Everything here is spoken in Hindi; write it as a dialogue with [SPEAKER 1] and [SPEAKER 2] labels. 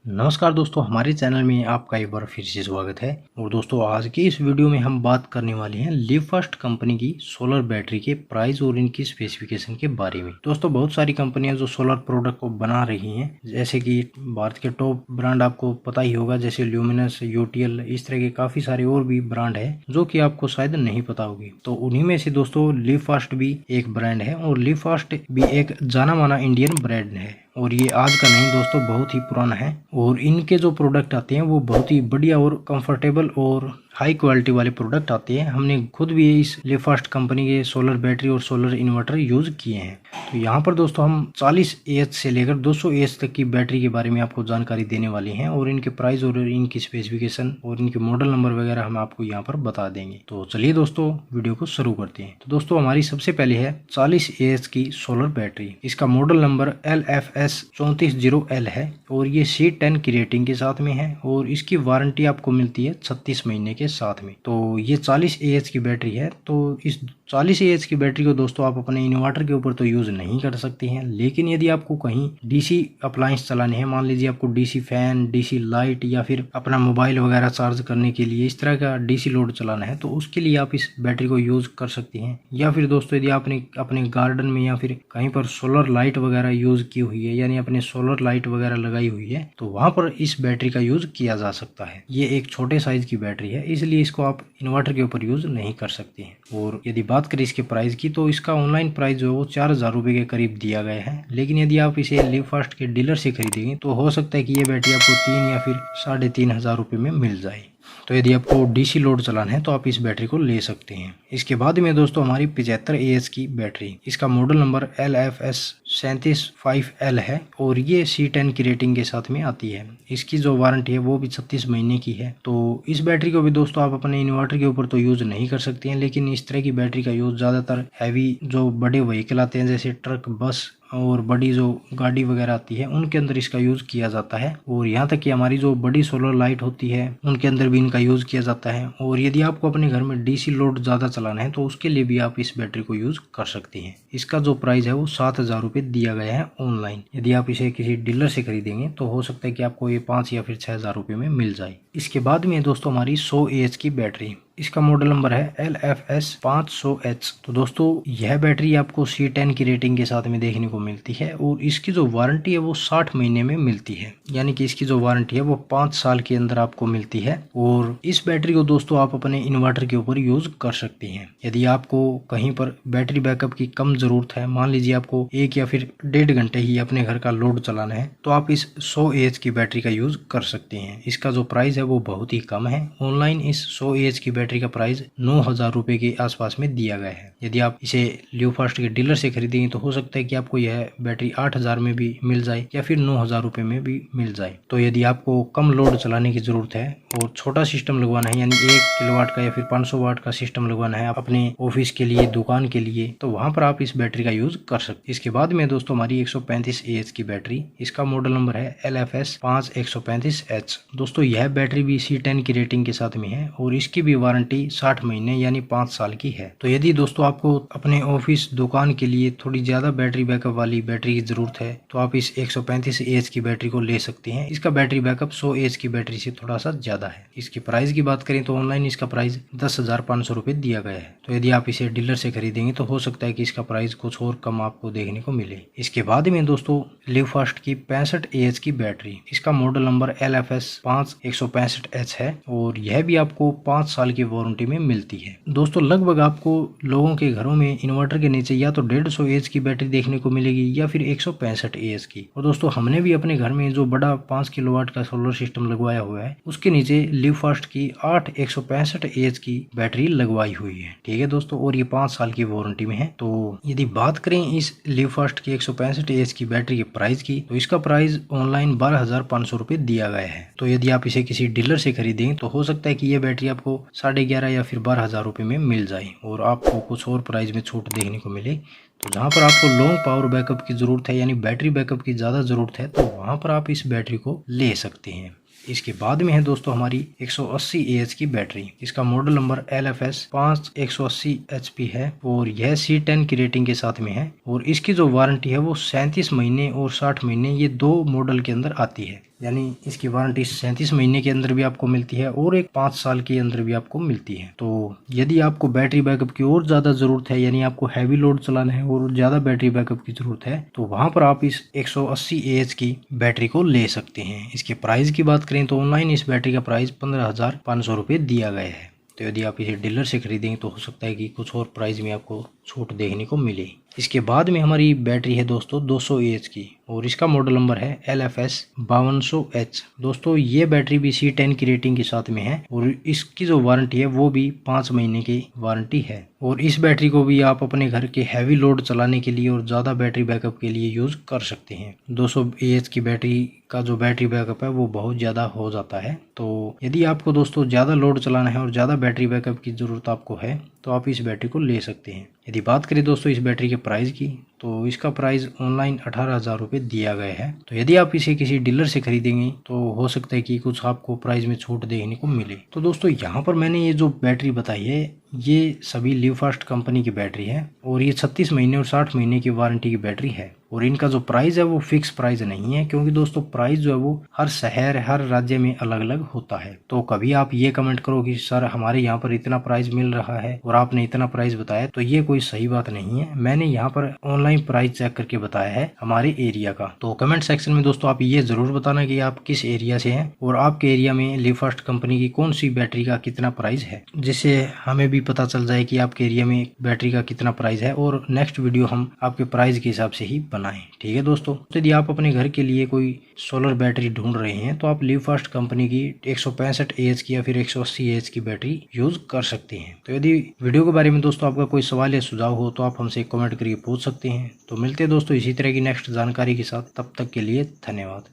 [SPEAKER 1] नमस्कार दोस्तों, हमारे चैनल में आपका एक बार फिर से स्वागत है। और दोस्तों, आज की इस वीडियो में हम बात करने वाले हैं लिवफास्ट कंपनी की सोलर बैटरी के प्राइस और इनकी स्पेसिफिकेशन के बारे में। दोस्तों, बहुत सारी कंपनियां जो सोलर प्रोडक्ट को बना रही हैं, जैसे कि भारत के टॉप ब्रांड आपको पता ही होगा, जैसे ल्यूमिनस, यूटीएल, इस तरह के काफी सारे और भी ब्रांड है जो कि आपको शायद नहीं पता होगी। तो उन्हीं में से दोस्तों लिवफास्ट भी एक ब्रांड है और लिवफास्ट भी एक जाना माना इंडियन ब्रांड है। और ये आज का नहीं दोस्तों, बहुत ही पुराना है। और इनके जो प्रोडक्ट आते हैं वो बहुत ही बढ़िया और कंफर्टेबल और हाई क्वालिटी वाले प्रोडक्ट आते हैं। हमने खुद भी इस लिवफास्ट कंपनी के सोलर बैटरी और सोलर इन्वर्टर यूज किए हैं। तो यहाँ पर दोस्तों हम 40 AH से लेकर 200 AH तक की बैटरी के बारे में आपको जानकारी देने वाले हैं और इनके प्राइस और इनकी स्पेसिफिकेशन और इनके मॉडल नंबर वगैरह हम आपको यहाँ पर बता देंगे। तो चलिए दोस्तों, वीडियो को शुरू करते हैं। तो दोस्तों, हमारी सबसे पहले है 40 AH की सोलर बैटरी। इसका मॉडल नंबर LFS 3400L है और ये C10 की रेटिंग के साथ में है और इसकी वारंटी आपको मिलती है 36 महीने के साथ में। तो ये 40 AH की बैटरी है। तो इस 40 AH की बैटरी को दोस्तों आप अपने इन्वर्टर के ऊपर तो यूज नहीं कर सकते हैं, लेकिन यदि आपको कहीं डीसी अप्लायंस चलाने हैं, मान लीजिए आपको डीसी फैन, डीसी लाइट या फिर अपना मोबाइल वगैरह चार्ज करने के लिए इस तरह का डीसी लोड चलाना है, तो उसके लिए आप इस बैटरी को यूज कर सकते हैं। या फिर दोस्तों, यदि आपने अपने गार्डन में या फिर कहीं पर सोलर लाइट वगैरह यूज की हुई है, यानी अपने सोलर लाइट वगैरह लगाई हुई है, तो वहां पर इस बैटरी का यूज किया जा सकता है। ये एक छोटे साइज की बैटरी है, इसलिए इसको आप इन्वर्टर के ऊपर यूज नहीं कर सकते हैं। और यदि बात करें इसके प्राइस की, तो इसका ऑनलाइन प्राइस जो है वो 4000 रुपए के करीब दिया गया है। लेकिन यदि आप इसे लिवफास्ट के डीलर से खरीदेंगे तो हो सकता है कि ये बैटरी आपको 3 या फिर 3500 रुपए में मिल जाए। तो यदि आपको डीसी लोड चलाना है तो आप इस बैटरी को ले सकते हैं। इसके बाद में दोस्तों हमारी 75 AH की बैटरी, इसका मॉडल नंबर LFS 3705L है और ये C10 की रेटिंग के साथ में आती है। इसकी जो वारंटी है वो भी 36 महीने की है। तो इस बैटरी को भी दोस्तों आप अपने इन्वर्टर के ऊपर तो यूज नहीं कर सकते हैं, लेकिन इस तरह की बैटरी का यूज ज्यादातर हैवी जो बड़े व्हीकल आते हैं, जैसे ट्रक, बस और बड़ी जो गाड़ी वगैरह आती है, उनके अंदर इसका यूज किया जाता है। और यहाँ तक कि हमारी जो बड़ी सोलर लाइट होती है उनके अंदर भी इनका यूज किया जाता है। और यदि आपको अपने घर में डीसी लोड ज्यादा चलाना है तो उसके लिए भी आप इस बैटरी को यूज कर सकते हैं। इसका जो प्राइस है वो 7000 रुपए दिया गया है ऑनलाइन। यदि आप इसे किसी डीलर से खरीदेंगे तो हो सकता है कि आपको ये 5 या फिर 6000 रुपए में मिल जाए। इसके बाद में दोस्तों हमारी 100 AH की बैटरी, इसका मॉडल नंबर है LFS 500H। तो दोस्तों यह बैटरी आपको C10 की रेटिंग के साथ में देखने को मिलती है और इसकी जो वारंटी है वो 60 महीने में मिलती है, यानी कि इसकी जो वारंटी है वो 5 साल के अंदर आपको मिलती है। और इस बैटरी को दोस्तों आप अपने इन्वर्टर के ऊपर यूज कर सकते हैं। यदि आपको कहीं पर बैटरी बैकअप की कम जरूरत है, मान लीजिए आपको 1 या फिर 1.5 घंटे ही अपने घर का लोड चलाना है, तो आप इस 100 AH की बैटरी का यूज कर सकते हैं। इसका जो प्राइस है वो बहुत ही कम है। ऑनलाइन इस 100 AH की बैटरी का प्राइस 9000 रुपए के आसपास में दिया गया है। यदि आप इसे लिवफास्ट के डीलर से खरीदेंगे तो हो सकता है कि आपको यह बैटरी 8000 में भी मिल जाए या फिर 9000 रुपए में भी मिल जाए। तो यदि आपको कम लोड चलाने की जरूरत है और छोटा सिस्टम लगवाना है, यानी 1 किलोवाट का या फिर 500 वाट का सिस्टम लगवाना है अपने ऑफिस के लिए, दुकान के लिए, तो वहां पर आप इस बैटरी का यूज कर सकते हैं। इसके बाद में दोस्तों हमारी 135 AH की बैटरी, इसका मॉडल नंबर है LFS 5135H। दोस्तों यह बैटरी भी C10 की रेटिंग के साथ में है और इसकी भी वारंटी 60 महीने यानी 5 साल की है। तो यदि दोस्तों आपको अपने ऑफिस, दुकान के लिए थोड़ी ज्यादा बैटरी बैकअप वाली बैटरी की जरूरत है तो आप इस 135 AH की बैटरी को ले सकते हैं। इसका बैटरी बैकअप 100 AH की बैटरी से थोड़ा सा ज्यादा है। इसकी प्राइस की बात करें तो ऑनलाइन इसका प्राइस 10,500 रुपए दिया गया है। तो यदि आप इसे डीलर से खरीदेंगे तो हो सकता है कि इसका प्राइस कुछ और कम आपको देखने को मिले। इसके बाद में दोस्तों लिवफास्ट की 65 AH की बैटरी, इसका मॉडल नंबर LFS 5165H है और यह भी आपको 5 साल की वारंटी में मिलती है। दोस्तों लगभग आपको लोगों के घरों में इन्वर्टर के नीचे या तो 150 AH की बैटरी देखने को मिलेगी या फिर 165 AH की। और दोस्तों हमने भी अपने घर में जो बड़ा 5 किलोवाट का सोलर सिस्टम लगवाया हुआ है उसके नीचे लिवफास्ट की 8 165 AH की बैटरी लगवाई हुई है। ठीक है दोस्तों, और ये 5 साल की वारंटी में है। तो यदि बात करें इस लिवफास्ट की 165 AH की बैटरी के प्राइस की, तो इसका प्राइस ऑनलाइन 12,500 रुपए दिया गया है। तो यदि आप इसे किसी डीलर से खरीदेंगे तो हो सकता है कि यह बैटरी आपको 11,500 या फिर 12,000 रुपए में मिल जाए और आपको कुछ और प्राइस में छूट देखने को मिले। तो जहाँ पर आपको लॉन्ग पावर बैकअप की जरूरत है, यानी बैटरी बैकअप की ज्यादा जरूरत है, तो वहां पर आप इस बैटरी को ले सकते हैं। इसके बाद में है दोस्तों हमारी 180 AH की बैटरी, इसका मॉडल नंबर LFS 5180 HP है और यह C10 की रेटिंग के साथ में है और इसकी जो वारंटी है वो 37 महीने और 60 महीने, ये दो मॉडल के अंदर आती है। यानी इसकी वारंटी 37 महीने के अंदर भी आपको मिलती है और एक 5 साल के अंदर भी आपको मिलती है। तो यदि आपको बैटरी बैकअप की और ज़्यादा ज़रूरत है, यानी आपको हैवी लोड चलाना है और ज़्यादा बैटरी बैकअप की ज़रूरत है, तो वहाँ पर आप इस 180 AH की बैटरी को ले सकते हैं। इसके प्राइस की बात करें तो ऑनलाइन इस बैटरी का प्राइस 15,500 रुपये दिया गया है। तो यदि आप इसे डीलर से खरीदेंगे तो हो सकता है कि कुछ और प्राइस में आपको छूट देखने को मिले। इसके बाद में हमारी बैटरी है दोस्तों 200 AH की और इसका मॉडल नंबर है LFS 5200H। दोस्तों ये बैटरी भी C10 की रेटिंग के साथ में है और इसकी जो वारंटी है वो भी 5 महीने की वारंटी है। और इस बैटरी को भी आप अपने घर के हैवी लोड चलाने के लिए और ज़्यादा बैटरी बैकअप के लिए यूज़ कर सकते हैं। 200 AH की बैटरी का जो बैटरी बैकअप है वो बहुत ज़्यादा हो जाता है। तो यदि आपको दोस्तों ज़्यादा लोड चलाना है और ज़्यादा बैटरी बैकअप की ज़रूरत आपको है तो आप इस बैटरी को ले सकते हैं। यदि बात करें दोस्तों इस बैटरी के प्राइस की, तो इसका प्राइस ऑनलाइन 18,000 रुपये दिया गया है। तो यदि आप इसे किसी डीलर से खरीदेंगे तो हो सकता है कि कुछ आपको प्राइस में छूट देखने को मिले। तो दोस्तों यहाँ पर मैंने ये जो बैटरी बताई है ये सभी लिवफास्ट कंपनी की बैटरी है और ये 36 महीने और 60 महीने की वारंटी की बैटरी है। और इनका जो प्राइस है वो फिक्स प्राइस नहीं है, क्योंकि दोस्तों प्राइस जो है वो हर शहर हर राज्य में अलग अलग होता है। तो कभी आप ये कमेंट करो कि सर हमारे यहाँ पर इतना प्राइस मिल रहा है और आपने इतना प्राइस बताया, तो ये कोई सही बात नहीं है। मैंने यहाँ पर ऑनलाइन प्राइस चेक करके बताया है हमारे एरिया का। तो कमेंट सेक्शन में दोस्तों आप ये जरूर बताना कि आप किस एरिया से हैं और आपके एरिया में लिवफास्ट कंपनी की कौन सी बैटरी का कितना प्राइस है, जिससे हमें भी पता चल जाए कि आपके एरिया में बैटरी का कितना प्राइस है और नेक्स्ट वीडियो हम आपके प्राइस के हिसाब से ही बनाएं। ठीक है दोस्तों, यदि आप अपने घर के लिए कोई सोलर बैटरी ढूंढ रहे हैं तो आप लिवफास्ट कंपनी की 165 AH की या फिर 180 AH की बैटरी यूज कर सकते हैं। तो यदि वीडियो के बारे में दोस्तों आपका कोई सवाल या सुझाव हो तो आप हमसे कमेंट करके पूछ सकते हैं। तो मिलते हैं दोस्तों इसी तरह की नेक्स्ट जानकारी के साथ, तब तक के लिए धन्यवाद।